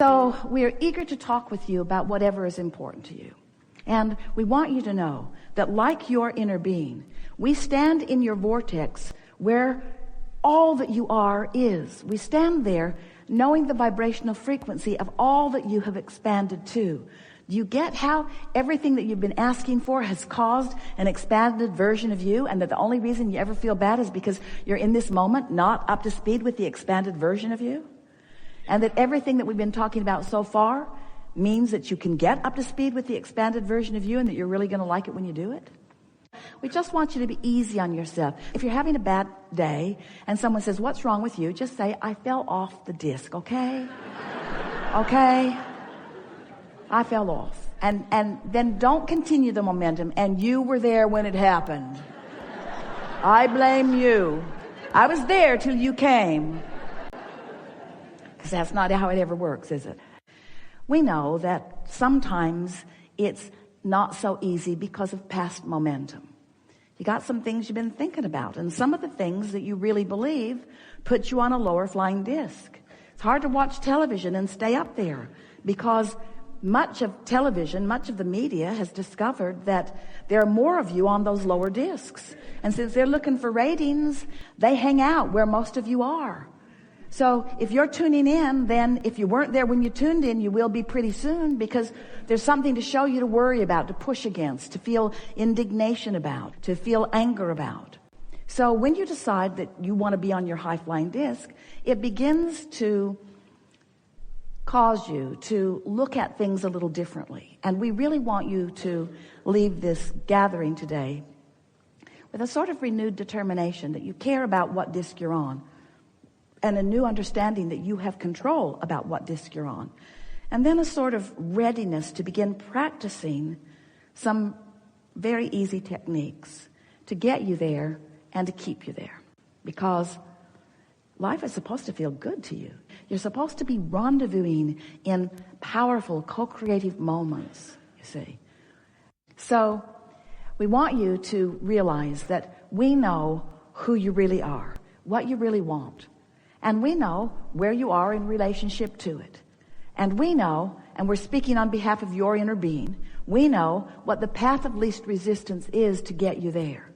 So we are eager to talk with you about whatever is important to you. And we want you to know that like your inner being, we stand in your vortex where all that you are is. We stand there knowing the vibrational frequency of all that you have expanded to. Do you get how everything that you've been asking for has caused an expanded version of you, and that the only reason you ever feel bad is because you're in this moment not up to speed with the expanded version of you? And that everything that we've been talking about so far means that you can get up to speed with the expanded version of you, and that you're really going to like it when you do it? We just want you to be easy on yourself. If you're having a bad day and someone says, "What's wrong with you?" just say, "I fell off the disc," okay? Okay? I fell off. And then don't continue the momentum, "and you were there when it happened. I blame you. I was there till you came." Because that's not how it ever works, is it? We know that sometimes it's not so easy because of past momentum. You got some things you've been thinking about, and some of the things that you really believe put you on a lower flying disc. It's hard to watch television and stay up there because much of television, much of the media has discovered that there are more of you on those lower discs. And since they're looking for ratings, they hang out where most of you are. So if you're tuning in, then if you weren't there when you tuned in, you will be pretty soon, because there's something to show you, to worry about, to push against, to feel indignation about, to feel anger about. So when you decide that you want to be on your high-flying disc, it begins to cause you to look at things a little differently. And we really want you to leave this gathering today with a sort of renewed determination that you care about what disc you're on, and a new understanding that you have control about what disc you're on. And then a sort of readiness to begin practicing some very easy techniques to get you there and to keep you there. Because life is supposed to feel good to you. You're supposed to be rendezvousing in powerful, co-creative moments, you see. So we want you to realize that we know who you really are, what you really want. And we know where you are in relationship to it. And we know, and we're speaking on behalf of your inner being, we know what the path of least resistance is to get you there.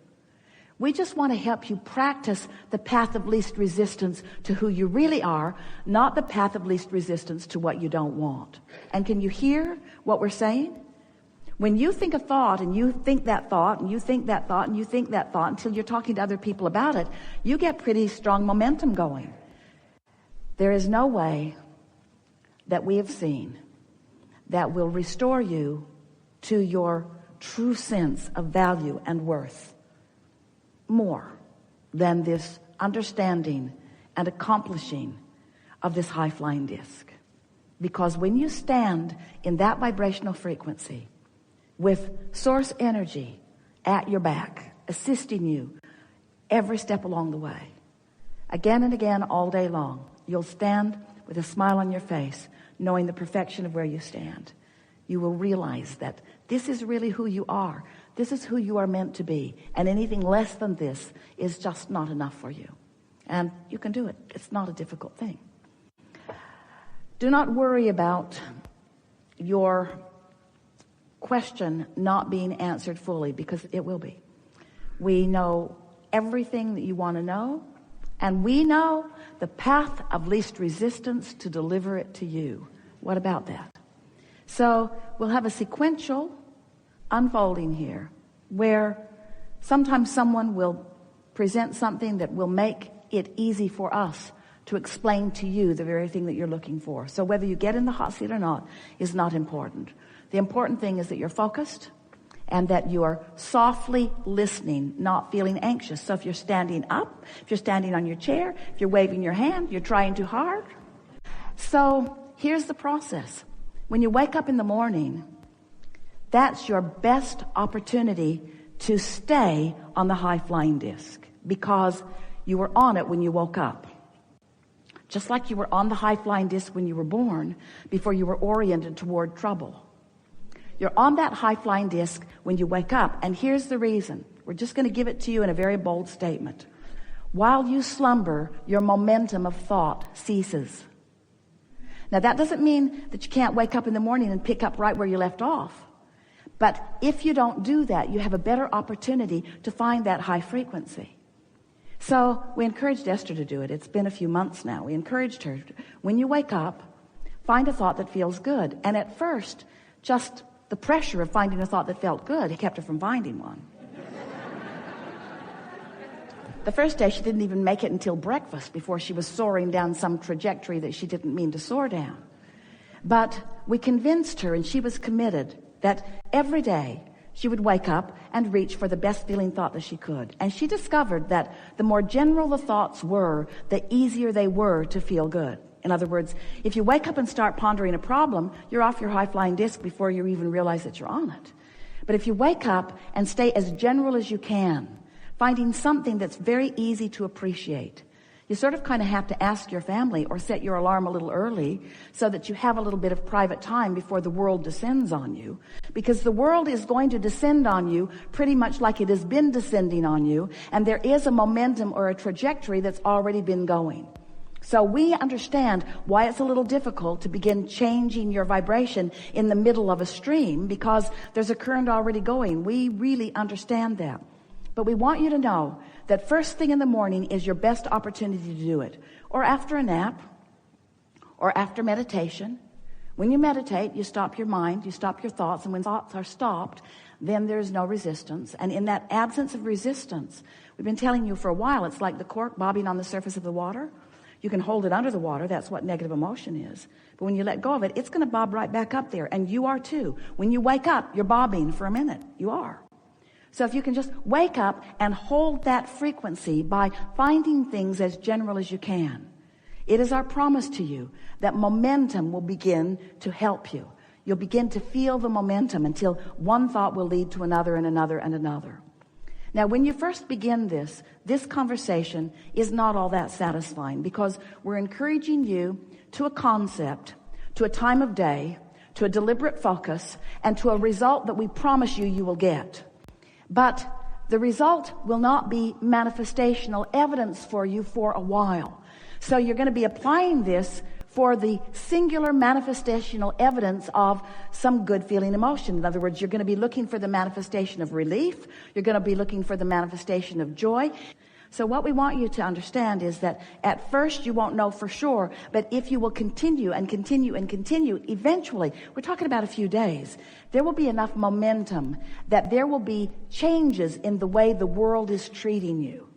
We just want to help you practice the path of least resistance to who you really are, not the path of least resistance to what you don't want. And can you hear what we're saying? When you think a thought, and you think that thought, and you think that thought, and you think that thought, until you're talking to other people about it, you get pretty strong momentum going. There is no way that we have seen that will restore you to your true sense of value and worth more than this understanding and accomplishing of this high-flying disc. Because when you stand in that vibrational frequency with source energy at your back, assisting you every step along the way, again and again all day long, you'll stand with a smile on your face, knowing the perfection of where you stand. You will realize that this is really who you are. This is who you are meant to be. And anything less than this is just not enough for you. And you can do it. It's not a difficult thing. Do not worry about your question not being answered fully, because it will be. We know everything that you want to know. And we know the path of least resistance to deliver it to you. What about that? So we'll have a sequential unfolding here where sometimes someone will present something that will make it easy for us to explain to you the very thing that you're looking for. So whether you get in the hot seat or not is not important. The important thing is that you're focused and that you are softly listening, not feeling anxious. So if you're standing up, if you're standing on your chair, if you're waving your hand, you're trying too hard. So here's the process. When you wake up in the morning, that's your best opportunity to stay on the high-flying disc, because you were on it when you woke up. Just like you were on the high-flying disc when you were born, before you were oriented toward trouble. You're on that high-flying disc when you wake up. And here's the reason. We're just going to give it to you in a very bold statement. While you slumber, your momentum of thought ceases. Now, that doesn't mean that you can't wake up in the morning and pick up right where you left off. But if you don't do that, you have a better opportunity to find that high frequency. So we encouraged Esther to do it. It's been a few months now. We encouraged her, when you wake up, find a thought that feels good. And at first, just the pressure of finding a thought that felt good kept her from finding one. The first day, she didn't even make it until breakfast before she was soaring down some trajectory that she didn't mean to soar down. But we convinced her, and she was committed, that every day she would wake up and reach for the best feeling thought that she could. And she discovered that the more general the thoughts were, the easier they were to feel good. In other words, if you wake up and start pondering a problem, you're off your high-flying disc before you even realize that you're on it. But if you wake up and stay as general as you can, finding something that's very easy to appreciate, you sort of kind of have to ask your family or set your alarm a little early so that you have a little bit of private time before the world descends on you. Because the world is going to descend on you pretty much like it has been descending on you, and there is a momentum or a trajectory that's already been going. So we understand why it's a little difficult to begin changing your vibration in the middle of a stream, because there's a current already going. We really understand that. But we want you to know that first thing in the morning is your best opportunity to do it. Or after a nap, or after meditation. When you meditate, you stop your mind, you stop your thoughts, and when thoughts are stopped, then there's no resistance. And in that absence of resistance, we've been telling you for a while, it's like the cork bobbing on the surface of the water. You can hold it under the water. That's what negative emotion is. But when you let go of it, it's going to bob right back up there. And you are too. When you wake up, you're bobbing for a minute. You are. So if you can just wake up and hold that frequency by finding things as general as you can, it is our promise to you that momentum will begin to help you. You'll begin to feel the momentum until one thought will lead to another and another and another. Now, when you first begin this conversation is not all that satisfying, because we're encouraging you to a concept, to a time of day, to a deliberate focus, and to a result that we promise you will get. But the result will not be manifestational evidence for you for a while. So you're going to be applying this for the singular manifestational evidence of some good feeling emotion. In other words, you're going to be looking for the manifestation of relief. You're going to be looking for the manifestation of joy. So what we want you to understand is that at first you won't know for sure, but if you will continue and continue and continue, eventually, we're talking about a few days, there will be enough momentum that there will be changes in the way the world is treating you.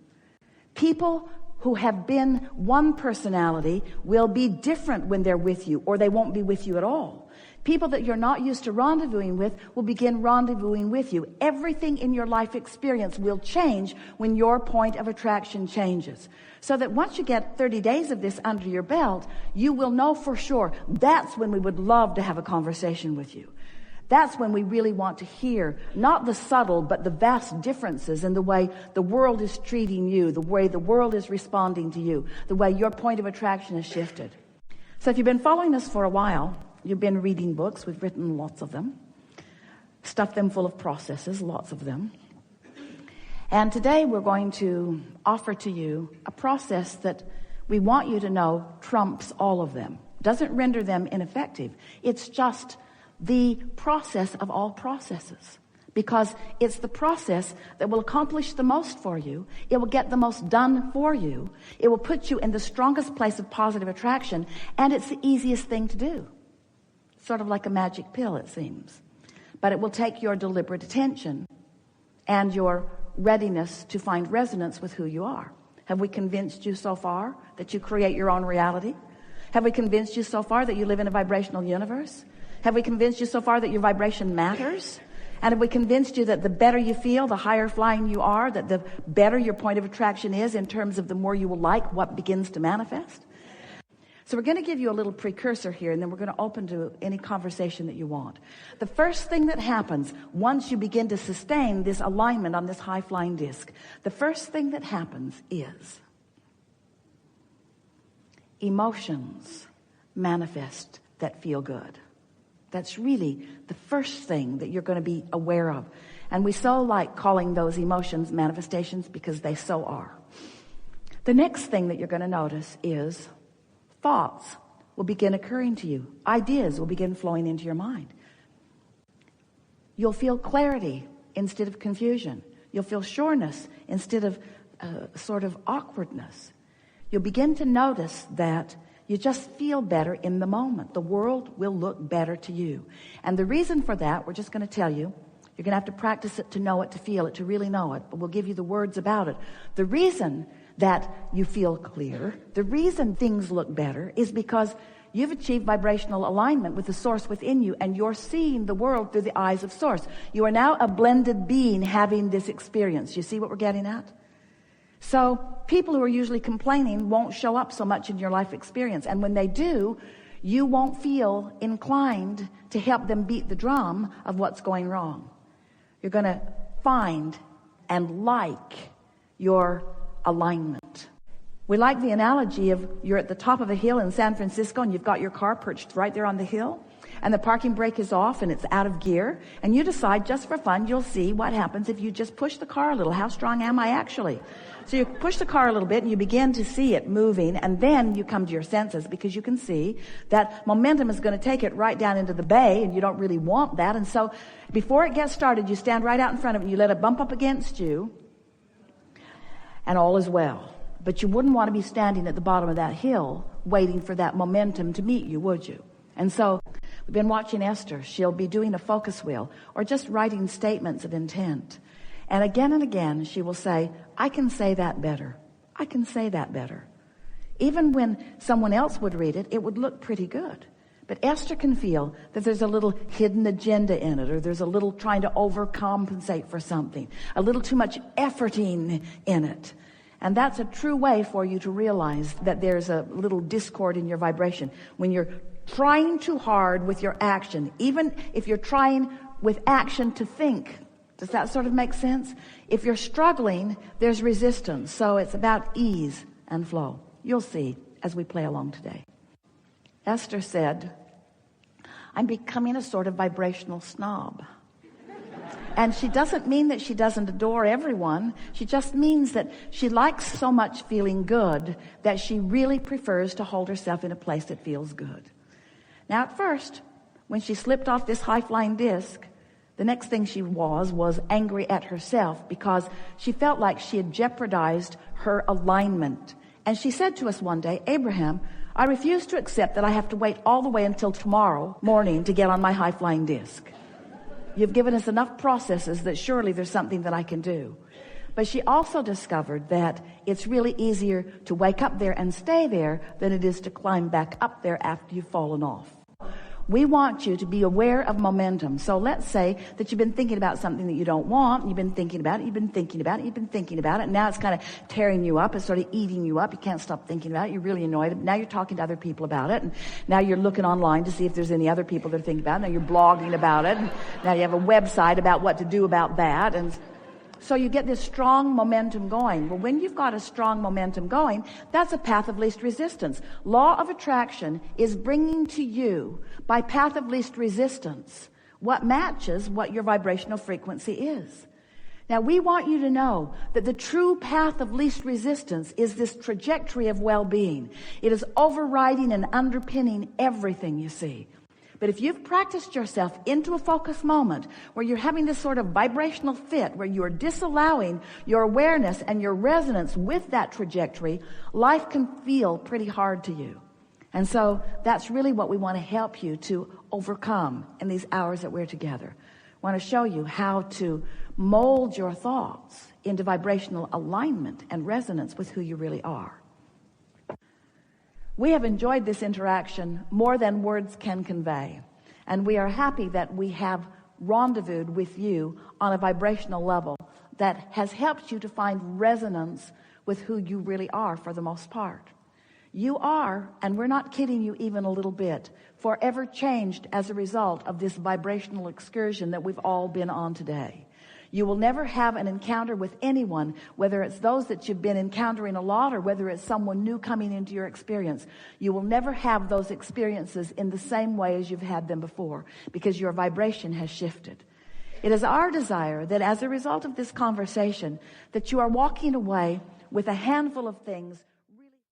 People who have been one personality will be different when they're with you, or they won't be with you at all. People that you're not used to rendezvousing with will begin rendezvousing with you. Everything in your life experience will change when your point of attraction changes. So that once you get 30 days of this under your belt, you will know for sure that's when we would love to have a conversation with you. That's when we really want to hear, not the subtle, but the vast differences in the way the world is treating you, the way the world is responding to you, the way your point of attraction has shifted. So if you've been following us for a while, you've been reading books. We've written lots of them, stuffed them full of processes, lots of them. And today we're going to offer to you a process that we want you to know trumps all of them. Doesn't render them ineffective. It's just the process of all processes, because it's the process that will accomplish the most for you. It will get the most done for you. It will put you in the strongest place of positive attraction, and it's the easiest thing to do. Sort of like a magic pill, it seems. But it will take your deliberate attention and your readiness to find resonance with who you are. Have we convinced you so far that you create your own reality? Have we convinced you so far that you live in a vibrational universe? Have we convinced you so far that your vibration matters? And have we convinced you that the better you feel, the higher flying you are, that the better your point of attraction is in terms of the more you will like what begins to manifest? So we're going to give you a little precursor here, and then we're going to open to any conversation that you want. The first thing that happens once you begin to sustain this alignment on this high-flying disc, the first thing that happens is emotions manifest that feel good. That's really the first thing that you're going to be aware of. And we so like calling those emotions manifestations because they so are. The next thing that you're going to notice is thoughts will begin occurring to you. Ideas will begin flowing into your mind. You'll feel clarity instead of confusion. You'll feel sureness instead of sort of awkwardness. You'll begin to notice that you just feel better in the moment. The world will look better to you. And the reason for that, we're just going to tell you. You're going to have to practice it to know it, to feel it, to really know it. But we'll give you the words about it. The reason that you feel clear, the reason things look better is because you've achieved vibrational alignment with the source within you, and you're seeing the world through the eyes of source. You are now a blended being having this experience. You see what we're getting at? So people who are usually complaining won't show up so much in your life experience. And when they do, you won't feel inclined to help them beat the drum of what's going wrong. You're going to find and like your alignment. We like the analogy of you're at the top of a hill in San Francisco and you've got your car perched right there on the hill, and the parking brake is off and it's out of gear, and you decide just for fun you'll see what happens if you just push the car a little. How strong am I actually? So you push the car a little bit and you begin to see it moving, and then you come to your senses because you can see that momentum is going to take it right down into the bay, and you don't really want that. And so before it gets started, you stand right out in front of it and you let it bump up against you, and all is well. But you wouldn't want to be standing at the bottom of that hill waiting for that momentum to meet you, would you? And so we've been watching Esther. She'll be doing a focus wheel or just writing statements of intent. And again, she will say, I can say that better. I can say that better. Even when someone else would read it, it would look pretty good. But Esther can feel that there's a little hidden agenda in it, or there's a little trying to overcompensate for something, a little too much efforting in it. And that's a true way for you to realize that there's a little discord in your vibration. When you're trying too hard with your action, even if you're trying with action to think, does that sort of make sense? If you're struggling, there's resistance. So it's about ease and flow. You'll see as we play along today. Esther said, I'm becoming a sort of vibrational snob. And she doesn't mean that she doesn't adore everyone. She just means that she likes so much feeling good that she really prefers to hold herself in a place that feels good. Now, at first, when she slipped off this high-flying disc, the next thing she was angry at herself because she felt like she had jeopardized her alignment. And she said to us one day, Abraham, I refuse to accept that I have to wait all the way until tomorrow morning to get on my high-flying disc. You've given us enough processes that surely there's something that I can do. But she also discovered that it's really easier to wake up there and stay there than it is to climb back up there after you've fallen off. We want you to be aware of momentum. So let's say that you've been thinking about something that you don't want. You've been thinking about it. You've been thinking about it. You've been thinking about it. And now it's kind of tearing you up. It's sort of eating you up. You can't stop thinking about it. You're really annoyed. Now you're talking to other people about it. And now you're looking online to see if there's any other people that are thinking about it. Now you're blogging about it. And now you have a website about what to do about that. And so you get this strong momentum going. Well, when you've got a strong momentum going, that's a path of least resistance. Law of attraction is bringing to you, by path of least resistance, what matches what your vibrational frequency is. Now, we want you to know that the true path of least resistance is this trajectory of well-being. It is overriding and underpinning everything you see. But if you've practiced yourself into a focus moment where you're having this sort of vibrational fit, where you're disallowing your awareness and your resonance with that trajectory, life can feel pretty hard to you. And so that's really what we want to help you to overcome in these hours that we're together. I want to show you how to mold your thoughts into vibrational alignment and resonance with who you really are. We have enjoyed this interaction more than words can convey. And we are happy that we have rendezvoused with you on a vibrational level that has helped you to find resonance with who you really are for the most part. You are, and we're not kidding you even a little bit, forever changed as a result of this vibrational excursion that we've all been on today. You will never have an encounter with anyone, whether it's those that you've been encountering a lot or whether it's someone new coming into your experience. You will never have those experiences in the same way as you've had them before because your vibration has shifted. It is our desire that as a result of this conversation, that you are walking away with a handful of things